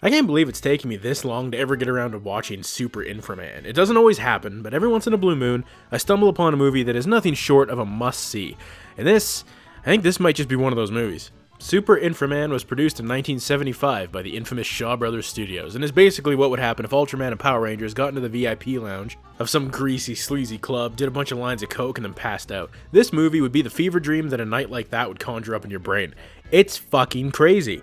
I can't believe it's taken me this long to ever get around to watching Super Inframan. It doesn't always happen, but every once in a blue moon, I stumble upon a movie that is nothing short of a must-see. And I think this might just be one of those movies. Super Inframan was produced in 1975 by the infamous Shaw Brothers Studios, and is basically what would happen if Ultraman and Power Rangers got into the VIP lounge of some greasy, sleazy club, did a bunch of lines of coke, and then passed out. This movie would be the fever dream that a night like that would conjure up in your brain. It's fucking crazy.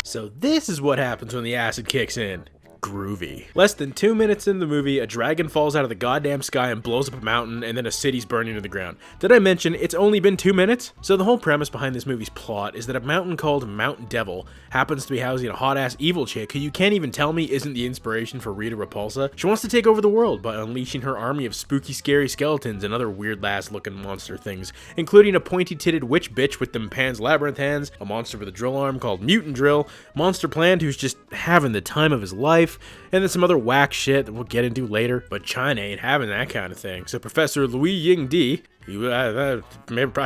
So this is what happens when the acid kicks in. Groovy. Less than 2 minutes in the movie, a dragon falls out of the goddamn sky and blows up a mountain, and then a city's burning to the ground. Did I mention it's only been 2 minutes? So the whole premise behind this movie's plot is that a mountain called Mount Devil happens to be housing a hot-ass evil chick who you can't even tell me isn't the inspiration for Rita Repulsa. She wants to take over the world by unleashing her army of spooky, scary skeletons and other weird-ass looking monster things, including a pointy-titted witch bitch with them Pan's Labyrinth hands, a monster with a drill arm called Mutant Drill, Monster Plant who's just having the time of his life, and then some other whack shit that we'll get into later. But China ain't having that kind of thing. So Professor Louis Ying Di, I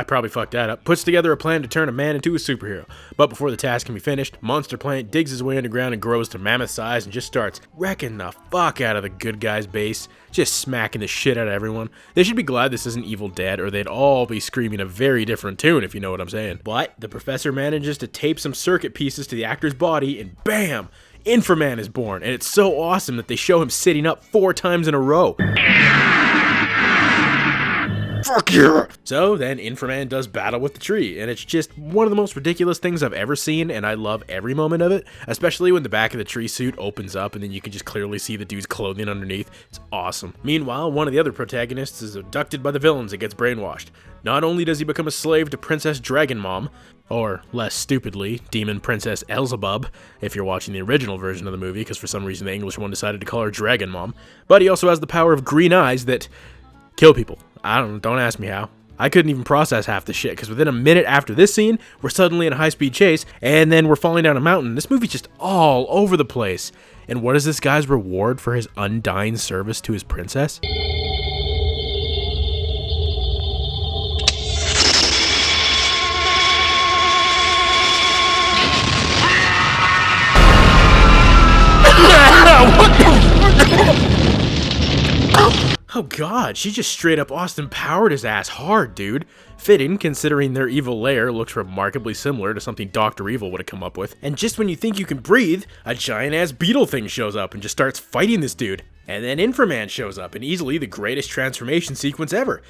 probably fucked that up, puts together a plan to turn a man into a superhero. But before the task can be finished, Monster Plant digs his way underground and grows to mammoth size and just starts wrecking the fuck out of the good guys' base, just smacking the shit out of everyone. They should be glad this isn't Evil Dead, or they'd all be screaming a very different tune, if you know what I'm saying. But the professor manages to tape some circuit pieces to the actor's body, and bam! Inframan is born, and it's so awesome that they show him sitting up 4 times in a row. Fuck yeah! So then Inframan does battle with the tree, and it's just one of the most ridiculous things I've ever seen, and I love every moment of it, especially when the back of the tree suit opens up and then you can just clearly see the dude's clothing underneath. It's awesome. Meanwhile, one of the other protagonists is abducted by the villains and gets brainwashed. Not only does he become a slave to Princess Dragon Mom, or less stupidly, Demon Princess Elzebub, if you're watching the original version of the movie, because for some reason the English one decided to call her Dragon Mom, but he also has the power of green eyes that kill people. Don't ask me how. I couldn't even process half the shit, because within a minute after this scene, we're suddenly in a high-speed chase, and then we're falling down a mountain. This movie's just all over the place. And what is this guy's reward for his undying service to his princess? Oh god, she just straight up Austin Powered his ass hard, dude. Fitting, considering their evil lair looks remarkably similar to something Dr. Evil would have come up with. And just when you think you can breathe, a giant ass beetle thing shows up and just starts fighting this dude. And then Inframan shows up, and easily the greatest transformation sequence ever.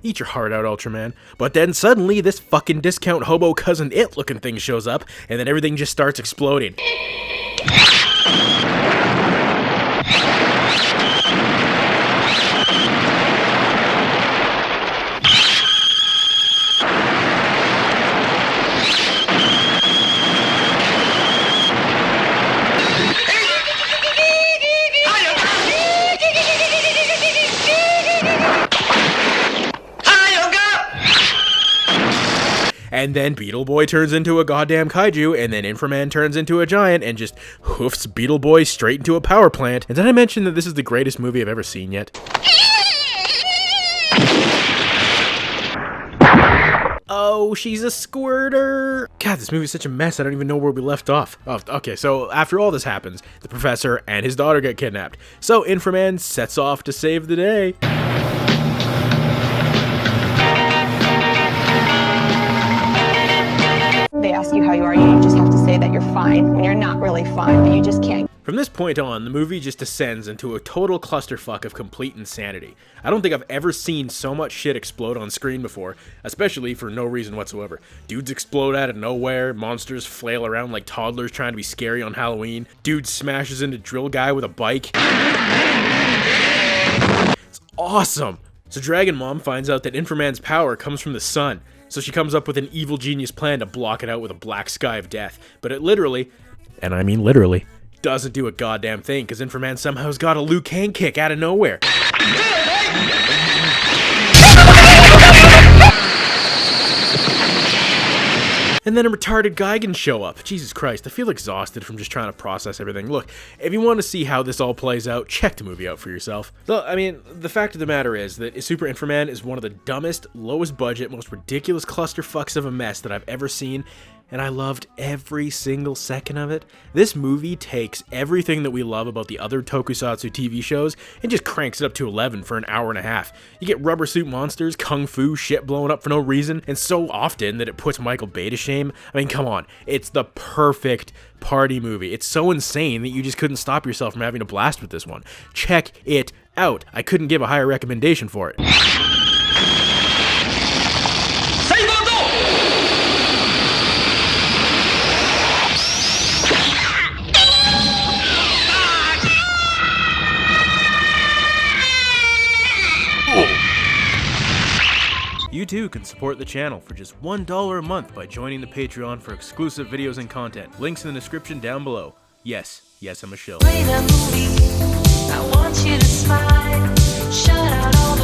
Eat your heart out, Ultraman. But then suddenly this fucking discount hobo cousin it looking thing shows up, and then everything just starts exploding. And then Beetle Boy turns into a goddamn kaiju, and then Inframan turns into a giant and just hoofs Beetle Boy straight into a power plant. And did I mention that this is the greatest movie I've ever seen yet? Oh, she's a squirter. God, this movie's such a mess, I don't even know where we left off. Oh, okay, so after all this happens, the professor and his daughter get kidnapped. So Inframan sets off to save the day. They ask you how you are, you just have to say that you're fine when you're not really fine, but you just can't. From this point on, the movie just descends into a total clusterfuck of complete insanity. I don't think I've ever seen so much shit explode on screen before, especially for no reason whatsoever. Dudes explode out of nowhere, monsters flail around like toddlers trying to be scary on Halloween, dude smashes into Drill Guy with a bike. It's awesome! So Dragon Mom finds out that Inframan's power comes from the sun, so she comes up with an evil genius plan to block it out with a black sky of death. But it literally, and I mean literally, doesn't do a goddamn thing, because Inframan somehow's got a Liu Kang kick out of nowhere. And then a retarded guy can show up. Jesus Christ, I feel exhausted from just trying to process everything. Look, if you want to see how this all plays out, check the movie out for yourself. So, I mean, the fact of the matter is that Super Inframan is one of the dumbest, lowest budget, most ridiculous clusterfucks of a mess that I've ever seen, and I loved every single second of it. This movie takes everything that we love about the other tokusatsu TV shows and just cranks it up to 11 for an hour and a half. You get rubber suit monsters, kung fu, shit blowing up for no reason, and so often that it puts Michael Bay to shame. I mean, come on, it's the perfect party movie. It's so insane that you just couldn't stop yourself from having a blast with this one. Check it out. I couldn't give a higher recommendation for it. You too can support the channel for just $1 a month by joining the Patreon for exclusive videos and content. Links in the description down below. Yes, I'm a shill. I want you to smile, shut out all